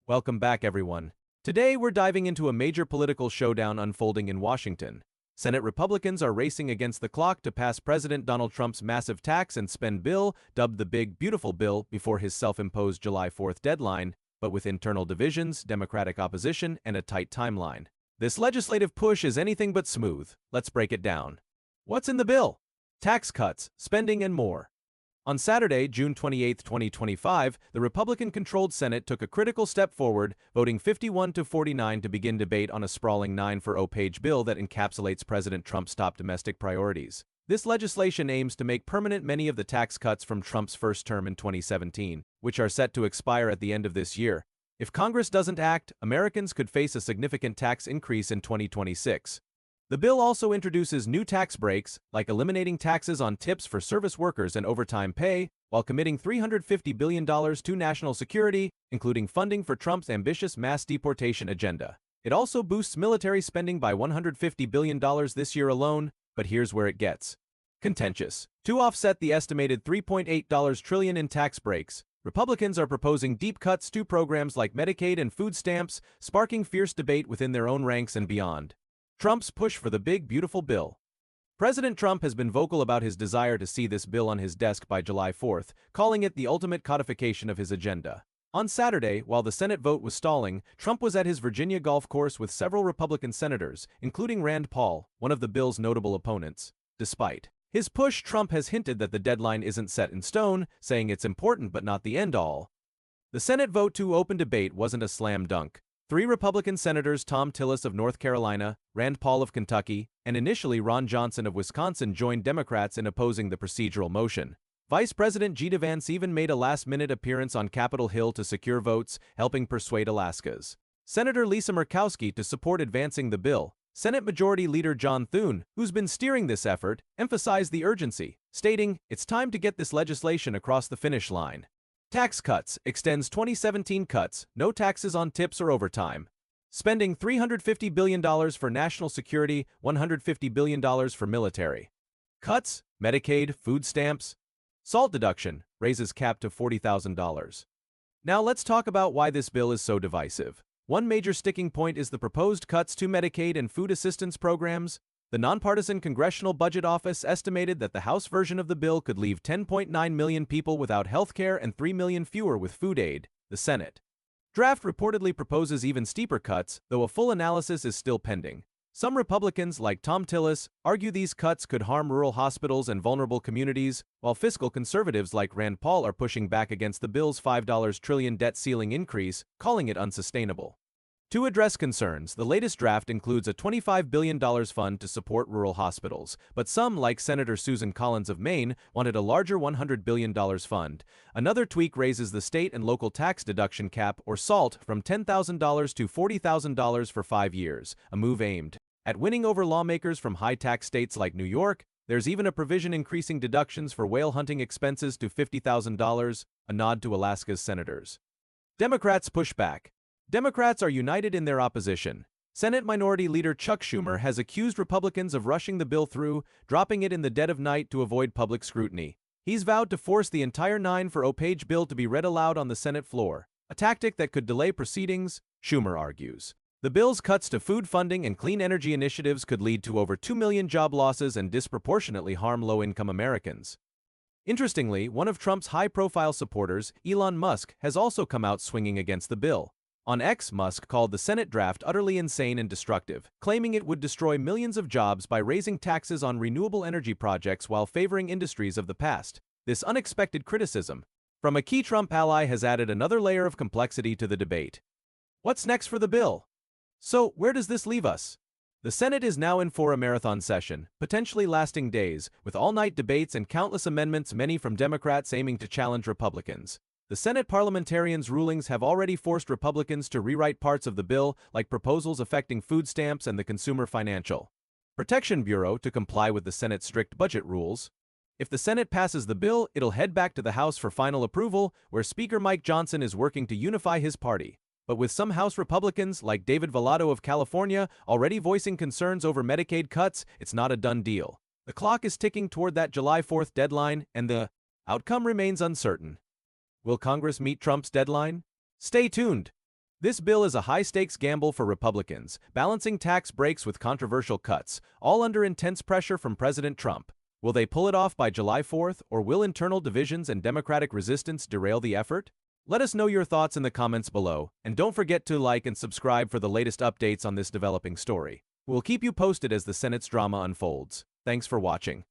Welcome back, everyone. Today, we're diving into a major political showdown unfolding in Washington. Senate Republicans are racing against the clock to pass President Donald Trump's massive tax and spend bill, dubbed the Big Beautiful Bill, before his self-imposed July 4th deadline, but with internal divisions, Democratic opposition, and a tight timeline. This legislative push is anything but smooth. Let's break it down. What's in the bill? Tax cuts, spending, and more. On Saturday, June 28, 2025, the Republican-controlled Senate took a critical step forward, voting 51-49 to begin debate on a sprawling 9-page bill that encapsulates President Trump's top domestic priorities. This legislation aims to make permanent many of the tax cuts from Trump's first term in 2017, which are set to expire at the end of this year. If Congress doesn't act, Americans could face a significant tax increase in 2026. The bill also introduces new tax breaks, like eliminating taxes on tips for service workers and overtime pay, while committing $350 billion to national security, including funding for Trump's ambitious mass deportation agenda. It also boosts military spending by $150 billion this year alone, but here's where it gets contentious. To offset the estimated $3.8 trillion in tax breaks, Republicans are proposing deep cuts to programs like Medicaid and food stamps, sparking fierce debate within their own ranks and beyond. Trump's push for the Big Beautiful Bill. President Trump has been vocal about his desire to see this bill on his desk by July 4th, calling it the ultimate codification of his agenda. On Saturday, while the Senate vote was stalling, Trump was at his Virginia golf course with several Republican senators, including Rand Paul, one of the bill's notable opponents. Despite his push, Trump has hinted that the deadline isn't set in stone, saying it's important but not the end-all. The Senate vote to open debate wasn't a slam dunk. Three Republican senators, Tom Tillis of North Carolina, Rand Paul of Kentucky, and initially Ron Johnson of Wisconsin, joined Democrats in opposing the procedural motion. Vice President J.D. Vance even made a last-minute appearance on Capitol Hill to secure votes, helping persuade Alaska's Senator Lisa Murkowski to support advancing the bill. Senate Majority Leader John Thune, who's been steering this effort, emphasized the urgency, stating, "It's time to get this legislation across the finish line." Tax cuts extends 2017 cuts, no taxes on tips or overtime. Spending $350 billion for national security, $150 billion for military. Cuts, Medicaid, food stamps. SALT deduction, raises cap to $40,000. Now let's talk about why this bill is so divisive. One major sticking point is the proposed cuts to Medicaid and food assistance programs. The nonpartisan Congressional Budget Office estimated that the House version of the bill could leave 10.9 million people without health care and 3 million fewer with food aid. The Senate draft reportedly proposes even steeper cuts, though a full analysis is still pending. Some Republicans, like Tom Tillis, argue these cuts could harm rural hospitals and vulnerable communities, while fiscal conservatives like Rand Paul are pushing back against the bill's $5 trillion debt ceiling increase, calling it unsustainable. To address concerns, the latest draft includes a $25 billion fund to support rural hospitals, but some, like Senator Susan Collins of Maine, wanted a larger $100 billion fund. Another tweak raises the state and local tax deduction cap, or SALT, from $10,000 to $40,000 for 5 years, a move aimed at winning over lawmakers from high-tax states like New York. There's even a provision increasing deductions for whale hunting expenses to $50,000, a nod to Alaska's senators. Democrats push back. Democrats are united in their opposition. Senate Minority Leader Chuck Schumer has accused Republicans of rushing the bill through, dropping it in the dead of night to avoid public scrutiny. He's vowed to force the entire 9-page bill to be read aloud on the Senate floor, a tactic that could delay proceedings, Schumer argues. The bill's cuts to food funding and clean energy initiatives could lead to over 2 million job losses and disproportionately harm low-income Americans. Interestingly, one of Trump's high-profile supporters, Elon Musk, has also come out swinging against the bill. On X, Musk called the Senate draft utterly insane and destructive, claiming it would destroy millions of jobs by raising taxes on renewable energy projects while favoring industries of the past. This unexpected criticism from a key Trump ally has added another layer of complexity to the debate. What's next for the bill? So, where does this leave us? The Senate is now in for a marathon session, potentially lasting days, with all-night debates and countless amendments, many from Democrats aiming to challenge Republicans. The Senate parliamentarians' rulings have already forced Republicans to rewrite parts of the bill, like proposals affecting food stamps and the Consumer Financial Protection Bureau, to comply with the Senate's strict budget rules. If the Senate passes the bill, it'll head back to the House for final approval, where Speaker Mike Johnson is working to unify his party. But with some House Republicans, like David Vallado of California, already voicing concerns over Medicaid cuts, it's not a done deal. The clock is ticking toward that July 4th deadline, and the outcome remains uncertain. Will Congress meet Trump's deadline? Stay tuned. This bill is a high-stakes gamble for Republicans, balancing tax breaks with controversial cuts, all under intense pressure from President Trump. Will they pull it off by July 4th, or will internal divisions and Democratic resistance derail the effort? Let us know your thoughts in the comments below, and don't forget to like and subscribe for the latest updates on this developing story. We'll keep you posted as the Senate's drama unfolds. Thanks for watching.